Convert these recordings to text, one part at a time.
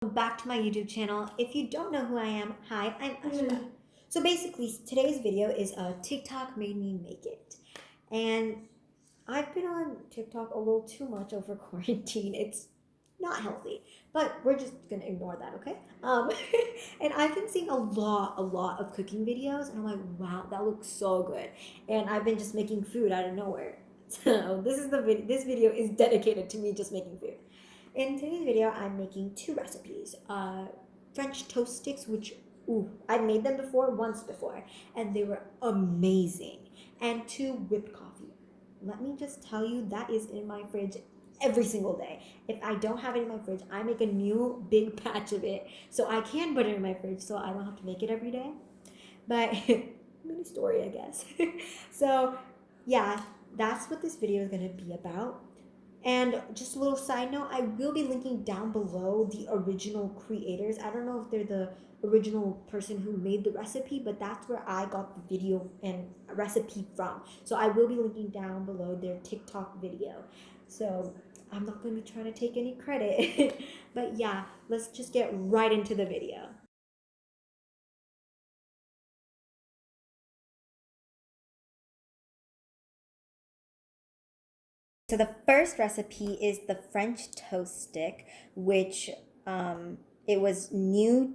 Back to my YouTube channel. If you don't know who I am, hi, I'm Ashka. So basically, today's video is a TikTok made me make it. And I've been on TikTok a little too much over quarantine. It's not healthy, but we're just gonna ignore that, okay? And I've been seeing a lot of cooking videos, and I'm like, wow, that looks so good. And I've been just making food out of nowhere. So this video is dedicated to me just making food. In today's video, I'm making two recipes. French toast sticks, which, I've made them once before, and they were amazing. And two whipped coffee. Let me just tell you, that is in my fridge every single day. If I don't have it in my fridge, I make a new big batch of it so I can put it in my fridge so I don't have to make it every day. But mini story, I guess. So, yeah, that's what this video is going to be about. And just a little side note, I will be linking down below the original creators. I don't know if they're the original person who made the recipe, but that's where I got the video and recipe from. So I will be linking down below their TikTok video. So I'm not going to be trying to take any credit. But yeah, let's just get right into the video. So the first recipe is the French toast stick, which it was New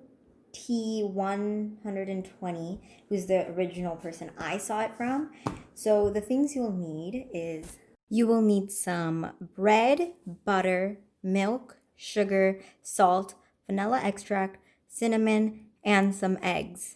T120, who's the original person I saw it from. So the things you'll need is you will need some bread, butter, milk, sugar, salt, vanilla extract, cinnamon, and some eggs.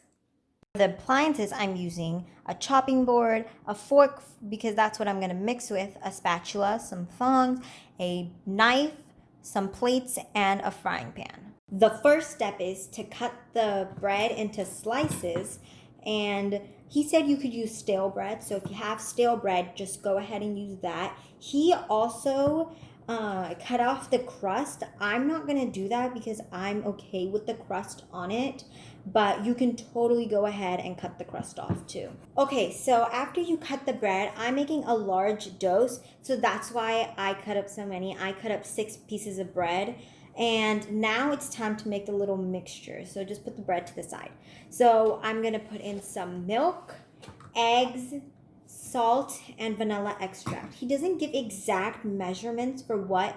The appliances I'm using: a chopping board, a fork because that's what I'm going to mix with, a spatula, some tongs, a knife, some plates, and a frying pan. The first step is to cut the bread into slices, and he said you could use stale bread, so if you have stale bread, just go ahead and use that. He also cut off the crust. I'm not gonna do that because I'm okay with the crust on it, but you can totally go ahead and cut the crust off too. Okay, so after you cut the bread, I'm making a large dose, so that's why I cut up so many. I cut up 6 pieces of bread. And now it's time to make the little mixture. So just put the bread to the side. So I'm gonna put in some milk, eggs, salt, and vanilla extract. He doesn't give exact measurements for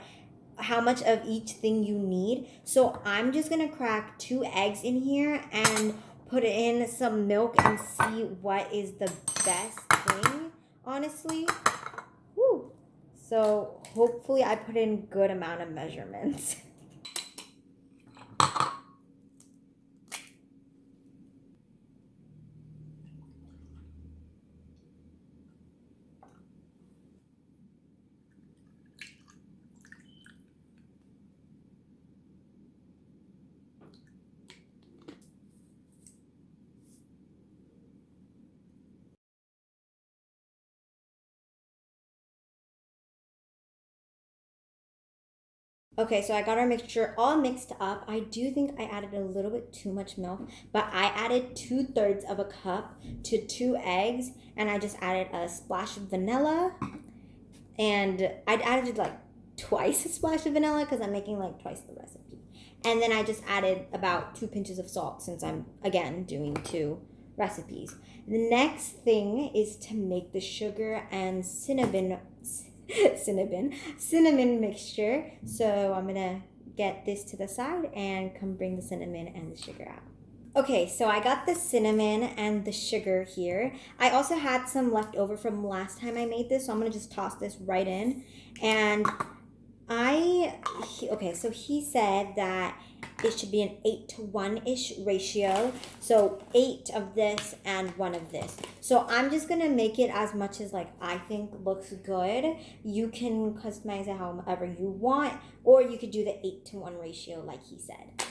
how much of each thing you need. So I'm just gonna crack 2 eggs in here and put in some milk and see what is the best thing, honestly. Woo. So hopefully I put in good amount of measurements. Okay, so I got our mixture all mixed up. I do think I added a little bit too much milk, but I added 2/3 of a cup to 2 eggs, and I just added a splash of vanilla, and I added like twice a splash of vanilla because I'm making like twice the recipe. And then I just added about 2 pinches of salt since I'm, again, doing 2 recipes. The next thing is to make the sugar and cinnamon mixture. So I'm gonna get this to the side and come bring the cinnamon and the sugar out. Okay, so I got the cinnamon and the sugar here. I also had some left over from last time I made this, so I'm gonna just toss this right in. And so he said that it should be an 8-to-1-ish ratio. So 8 of this and 1 of this. So I'm just gonna make it as much as like I think looks good. You can customize it however you want, or you could do the 8-to-1 ratio like he said.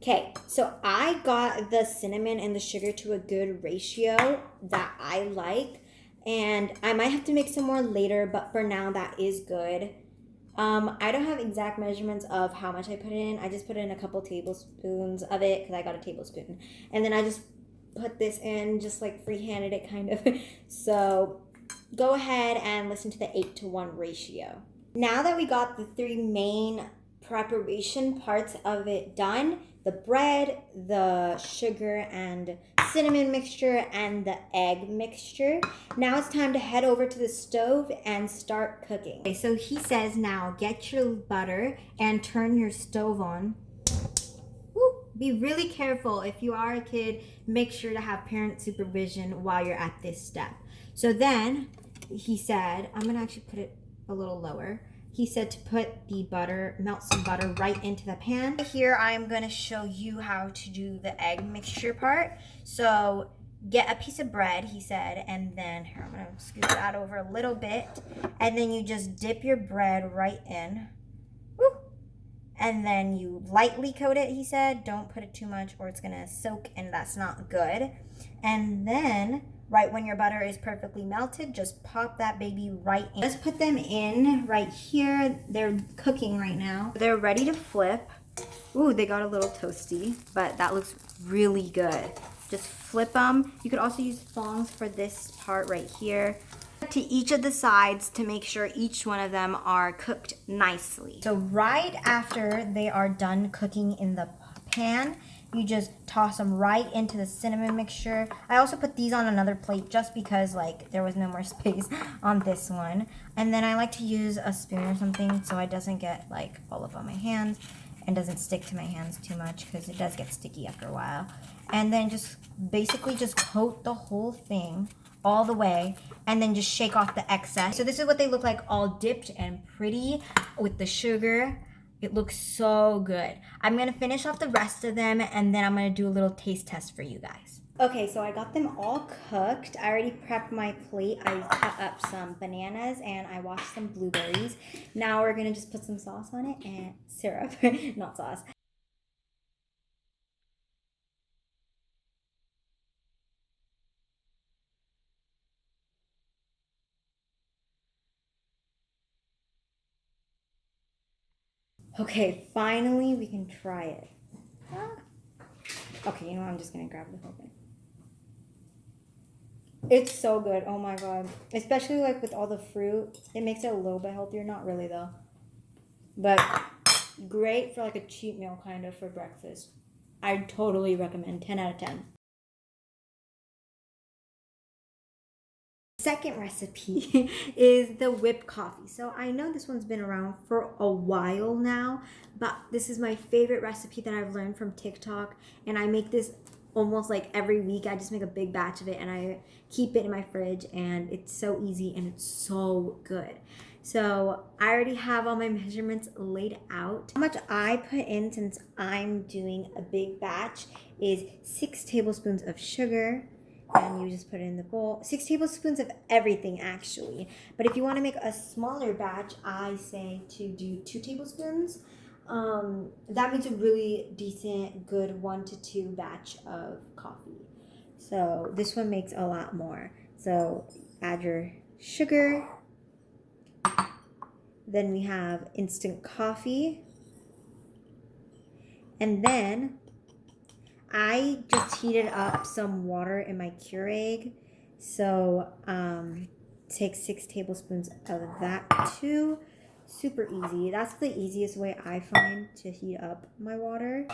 Okay, so I got the cinnamon and the sugar to a good ratio that I like. And I might have to make some more later, but for now that is good. I don't have exact measurements of how much I put in. I just put in a couple tablespoons of it because I got a tablespoon. And then I just put this in, just like free-handed it kind of. So go ahead and listen to the 8-to-1 ratio. Now that we got the 3 main preparation parts of it done, the bread, the sugar and cinnamon mixture, and the egg mixture, now it's time to head over to the stove and start cooking. Okay, so he says now get your butter and turn your stove on. Woo. Be really careful. If you are a kid, make sure to have parent supervision while you're at this step. So then he said, I'm gonna actually put it a little lower. He said to put the butter, melt some butter right into the pan. Here I am gonna show you how to do the egg mixture part. So get a piece of bread, he said, and then here I'm gonna scoot that over a little bit, and then you just dip your bread right in. Woo. And then you lightly coat it, he said. Don't put it too much or it's gonna soak and that's not good. And then right when your butter is perfectly melted, just pop that baby right in. Just put them in right here. They're cooking right now. They're ready to flip. Ooh, they got a little toasty, but that looks really good. Just flip them. You could also use thongs for this part right here. To each of the sides to make sure each one of them are cooked nicely. So right after they are done cooking in the pan, you just toss them right into the cinnamon mixture. I also put these on another plate just because like there was no more space on this one. And then I like to use a spoon or something so it doesn't get like all up on my hands and doesn't stick to my hands too much because it does get sticky after a while. And then just basically just coat the whole thing all the way and then just shake off the excess. So this is what they look like, all dipped and pretty with the sugar. It looks so good. I'm gonna finish off the rest of them and then I'm gonna do a little taste test for you guys. Okay, so I got them all cooked. I already prepped my plate. I cut up some bananas and I washed some blueberries. Now we're gonna just put some sauce on it and syrup, not sauce. Okay, finally we can try it. Okay, you know what? I'm just gonna grab the whole thing. It's so good. Oh my god. Especially like with all the fruit. It makes it a little bit healthier. Not really though. But great for like a cheat meal kind of for breakfast. I totally recommend. 10 out of 10. Second recipe is the whipped coffee. So I know this one's been around for a while now, but this is my favorite recipe that I've learned from TikTok, and I make this almost like every week. I just make a big batch of it and I keep it in my fridge, and it's so easy and it's so good. So I already have all my measurements laid out. How much I put in, since I'm doing a big batch, is 6 tablespoons of sugar. And you just put it in the bowl. 6 tablespoons of everything actually. But if you want to make a smaller batch, I say to do 2 tablespoons. That makes a really decent, good 1 to 2 batch of coffee. So this one makes a lot more. So add your sugar. Then we have instant coffee. And then I just heated up some water in my Keurig. So take 6 tablespoons of that too. Super easy. That's the easiest way I find to heat up my water.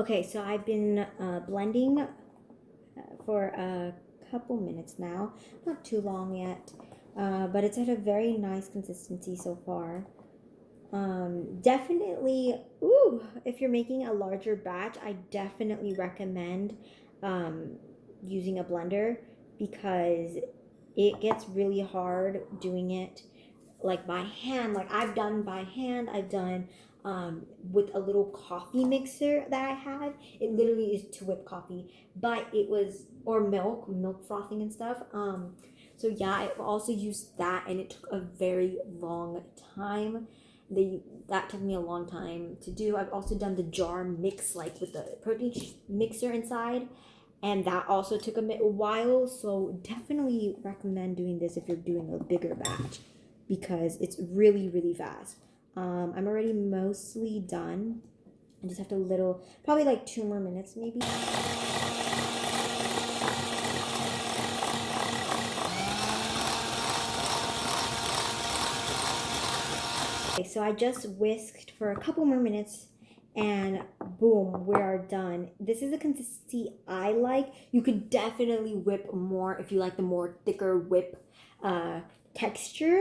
Okay, so I've been blending for a couple minutes now. Not too long yet, but it's at a very nice consistency so far. Definitely, if you're making a larger batch, I definitely recommend using a blender because it gets really hard doing it like by hand. Like I've done by hand, I've done with a little coffee mixer that I have. It literally is to whip coffee, but it was, or milk frothing and stuff. So yeah, I've also used that and it took a very long time. That took me a long time to do. I've also done the jar mix, like with the protein mixer inside, and that also took a while. So definitely recommend doing this if you're doing a bigger batch because it's really, really fast. I'm already mostly done. I just have to probably like 2 more minutes maybe. So I just whisked for a couple more minutes and boom, we are done. This is the consistency I like. You could definitely whip more if you like the more thicker whip texture.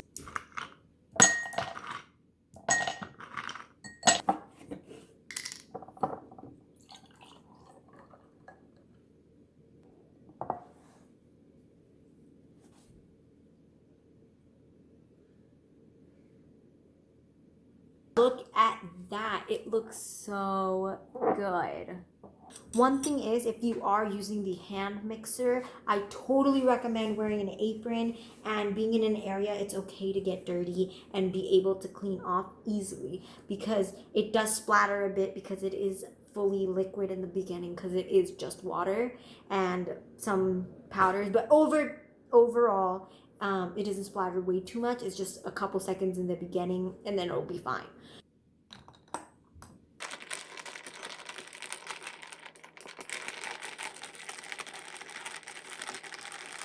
Look at that. It looks so good. One thing is, if you are using the hand mixer, I totally recommend wearing an apron and being in an area it's okay to get dirty and be able to clean off easily, because it does splatter a bit because it is fully liquid in the beginning, because it is just water and some powders, but overall it doesn't splatter way too much. It's just a couple seconds in the beginning and then it'll be fine.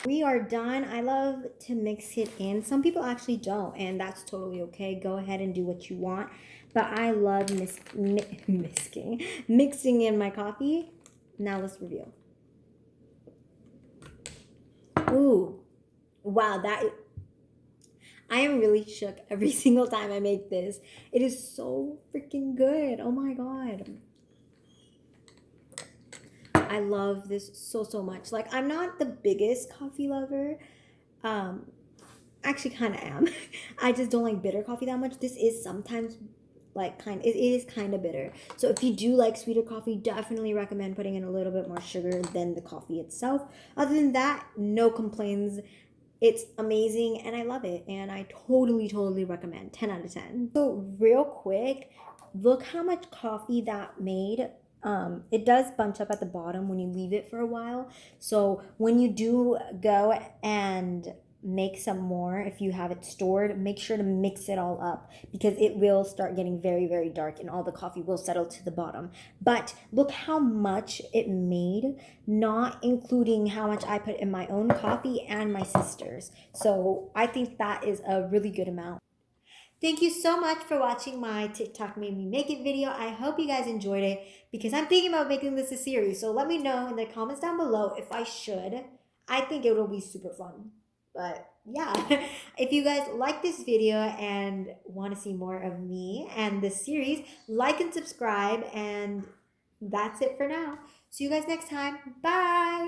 We are done. I love to mix it in. Some people actually don't, and that's totally okay. Go ahead and do what you want. But I love mixing in my coffee. Now let's review. Ooh, wow, I am really shook every single time I make this. It is so freaking good. Oh my god. I love this so much. Like, I'm not the biggest coffee lover. Actually kind of am. I just don't like bitter coffee that much. This is sometimes like it is kind of bitter. So if you do like sweeter coffee, definitely recommend putting in a little bit more sugar than the coffee itself. Other than that, no complaints. It's amazing and I love it, and I totally recommend. 10 out of 10. So real quick, look how much coffee that made. It does bunch up at the bottom when you leave it for a while. So when you do go and make some more, if you have it stored, make sure to mix it all up, because it will start getting very dark and all the coffee will settle to the bottom. But look how much it made, not including how much I put in my own coffee and my sister's. So I think that is a really good amount. Thank you so much for watching my TikTok Made Me Make It video. I hope you guys enjoyed it, because I'm thinking about making this a series. So let me know in the comments down below if I should. I think it will be super fun. But yeah, if you guys like this video and want to see more of me and this series, like and subscribe. And that's it for now. See you guys next time. Bye.